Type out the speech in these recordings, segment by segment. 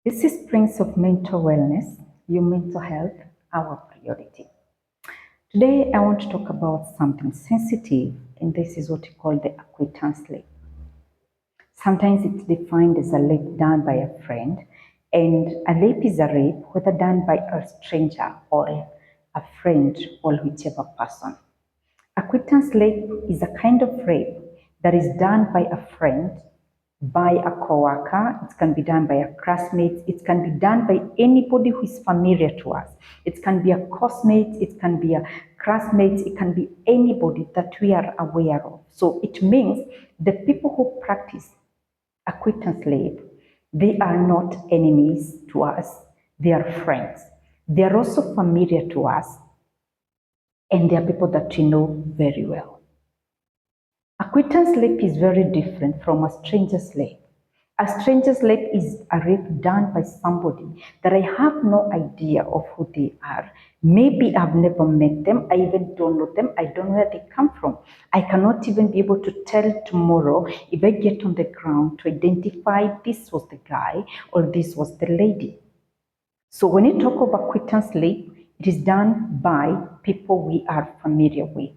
This is Prince of Mental Wellness, your mental health, our priority. Today, I want to talk about something sensitive, and this is what we call the acquaintance rape. Sometimes it's defined as a rape done by a friend, and a rape is a rape whether done by a stranger or a friend or whichever person. Acquaintance rape is a kind of rape that is done by a friend, by a coworker, it can be done by a classmate, it can be done by anybody who is familiar to us. It can be a coursemate, it can be a classmate, it can be anybody that we are aware of. So it means the people who practice acquaintance rape, they are not enemies to us, they are friends. They are also familiar to us, and they are people that we know very well. Acquaintance rape is very different from a stranger's rape. A stranger's rape is a rape done by somebody that I have no idea of who they are. Maybe I've never met them. I even don't know them. I don't know where they come from. I cannot even be able to tell tomorrow if I get on the ground to identify this was the guy or this was the lady. So when you talk of acquaintance rape, it is done by people we are familiar with.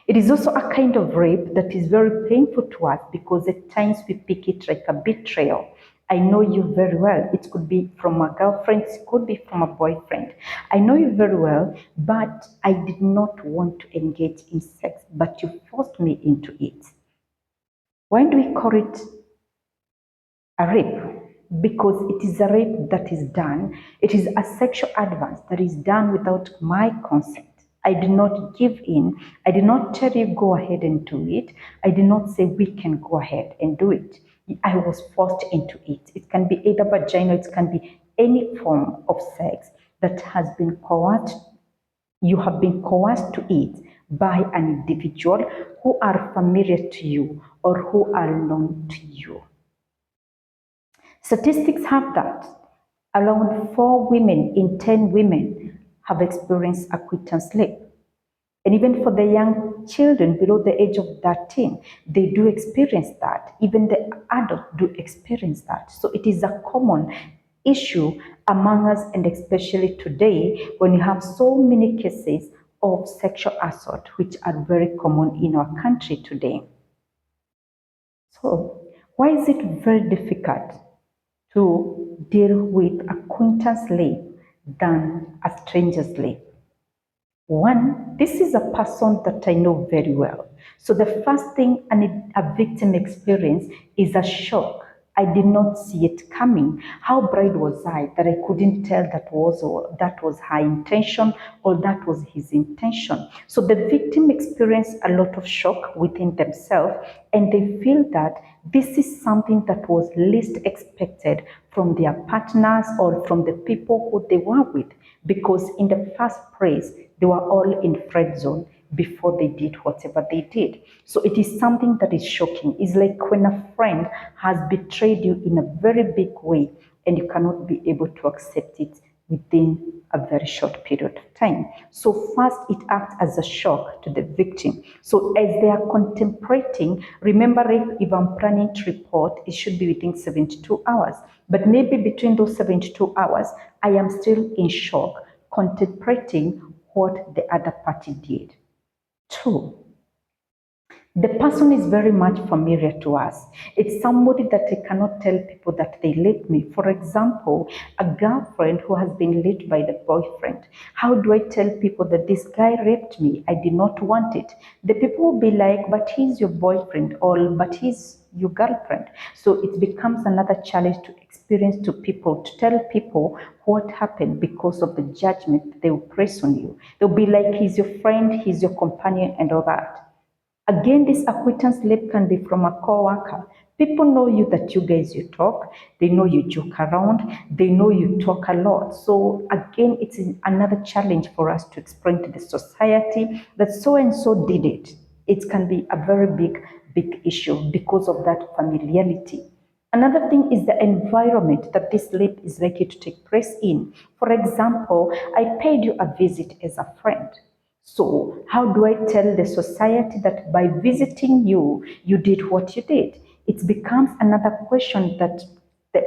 It is also a kind of rape that is very painful to us because at times we pick it like a betrayal. I know you very well. It could be from a girlfriend, it could be from a boyfriend. I know you very well, but I did not want to engage in sex, but you forced me into it. Why do we call it a rape? Because it is a rape that is done, it is a sexual advance that is done without my consent. I did not give in. I did not tell you go ahead and do it. I did not say we can go ahead and do it. I was forced into it. It can be either vaginal, it can be any form of sex that has been coerced. You have been coerced to it by an individual who are familiar to you or who are known to you. Statistics have that around 4 women in 10 women have experienced acquaintance rape. And even for the young children below the age of 13, they do experience that. Even the adults do experience that. So it is a common issue among us, and especially today when you have so many cases of sexual assault, which are very common in our country today. So why is it very difficult to deal with acquaintance rape than a stranger's rape? One, this is a person that I know very well. So the first thing a victim experience is a shock. I did not see it coming. How bright was I that I couldn't tell that was her intention or that was his intention? So the victim experienced a lot of shock within themselves, and they feel that this is something that was least expected from their partners or from the people who they were with, because in the first place, they were all in friend zone before they did whatever they did. So it is something that is shocking. It's like when a friend has betrayed you in a very big way and you cannot be able to accept it within a very short period of time. So first, it acts as a shock to the victim. So as they are contemplating, remember, if I'm planning to report, it should be within 72 hours. But maybe between those 72 hours, I am still in shock, contemplating what the other party did. Two, the person is very much familiar to us. It's somebody that I cannot tell people that they raped me. For example, a girlfriend who has been raped by the boyfriend. How do I tell people that this guy raped me? I did not want it. The people will be like, but he's your boyfriend, or but he's your girlfriend. So it becomes another challenge to experience to people, to tell people what happened because of the judgment they will place on you. They'll be like, he's your friend, he's your companion, and all that. Again, this acquaintance rape can be from a co-worker. People know you that you guys you talk, they know you joke around, they know you talk a lot. So again, it's another challenge for us to explain to the society that so and so did it. It can be a very big issue because of that familiarity. Another thing is the environment that this rape is likely to take place in. For example, I paid you a visit as a friend. So how do I tell the society that by visiting you, you did what you did? It becomes another question that the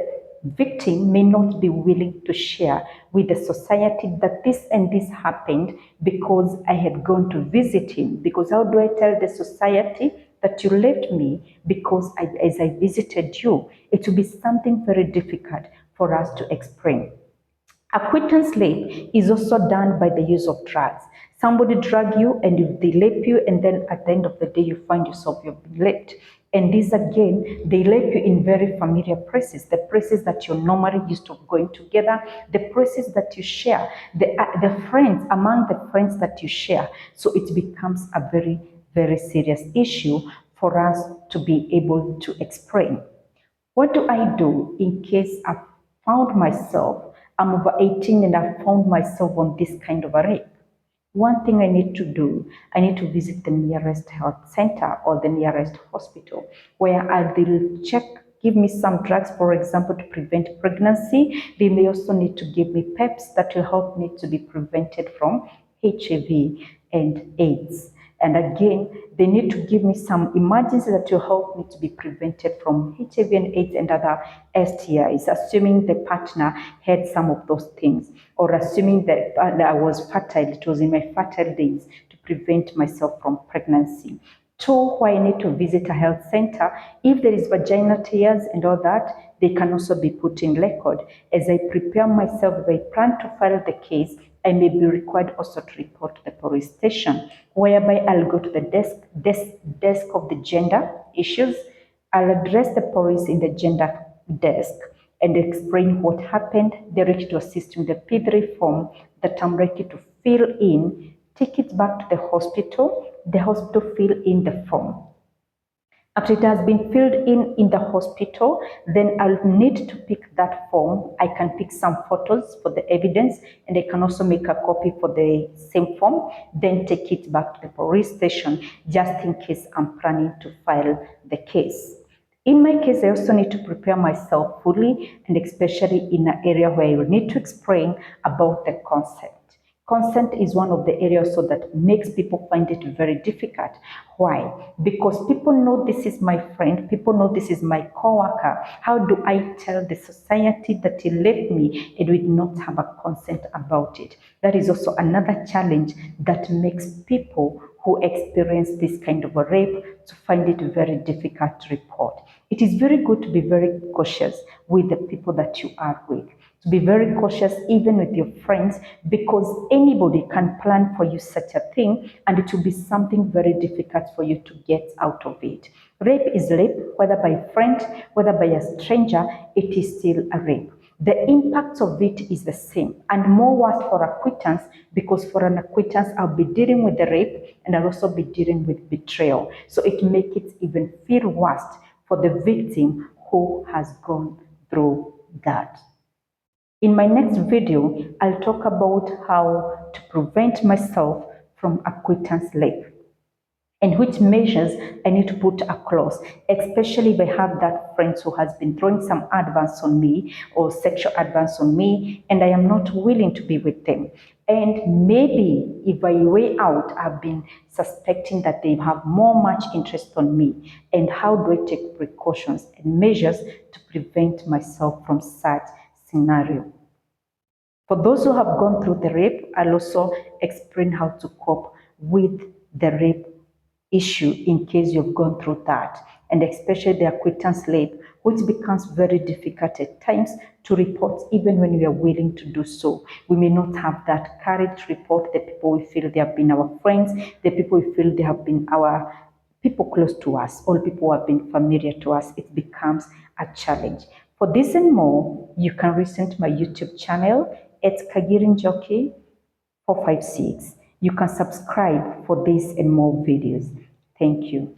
victim may not be willing to share with the society that this and this happened because I had gone to visit him. Because how do I tell the society that you left me because as I visited you? It will be something very difficult for us to explain. Acquaintance rape is also done by the use of drugs. Somebody drug you and they rape you, and then at the end of the day, you find yourself you've been raped. And these again, they rape you in very familiar places, the places that you're normally used to going together, the places that you share, the friends, among the friends that you share. So it becomes a very, very serious issue for us to be able to explain. What do I do in case I found myself, I'm over 18 and I found myself on this kind of a rape? One thing I need to do, I need to visit the nearest health center or the nearest hospital where I will check, give me some drugs, for example, to prevent pregnancy. They may also need to give me PEPs that will help me to be prevented from HIV and AIDS. And again, they need to give me some emergency that will help me to be prevented from HIV and AIDS and other STIs, assuming the partner had some of those things, or assuming that I was fertile, it was in my fertile days, to prevent myself from pregnancy. Two, why I need to visit a health center. If there is vaginal tears and all that, they can also be put in record. As I prepare myself, if I plan to file the case, I may be required also to report to the police station, whereby I'll go to the desk of the gender issues. I'll address the police in the gender desk and explain what happened. They're ready to assist in the P3 form that I'm ready to fill in, take it back to the hospital fill in the form. After it has been filled in the hospital, then I'll need to pick that form. I can pick some photos for the evidence, and I can also make a copy for the same form, then take it back to the police station just in case I'm planning to file the case. In my case, I also need to prepare myself fully, and especially in an area where I will need to explain about the consent. Consent is one of the areas so that makes people find it very difficult. Why? Because people know this is my friend, people know this is my coworker. How do I tell the society that he left me and we did not have a consent about it? That is also another challenge that makes people who experience this kind of a rape to find it very difficult to report. It is very good to be very cautious with the people that you are with, to be very cautious even with your friends, because anybody can plan for you such a thing and it will be something very difficult for you to get out of it. Rape is rape, whether by a friend, whether by a stranger, it is still a rape. The impact of it is the same and more worse for acquittance, because for an acquittance, I'll be dealing with the rape and I'll also be dealing with betrayal. So it makes it even feel worse for the victim who has gone through that. In my next video, I'll talk about how to prevent myself from acquittance rape and which measures I need to put across, especially if I have that friend who has been throwing some advance on me or sexual advance on me and I am not willing to be with them. And maybe if I weigh out, I've been suspecting that they have much interest on me. And how do I take precautions and measures to prevent myself from such scenario? For those who have gone through the rape, I'll also explain how to cope with the rape issue in case you've gone through that, and especially the acquittance rape, which becomes very difficult at times to report even when we are willing to do so. We may not have that courage to report the people we feel they have been our friends, the people we feel they have been our people close to us, all people who have been familiar to us. It becomes a challenge. For this and more, you can listen to my YouTube channel at Kagiri Njoki 456. You can subscribe for this and more videos. Thank you.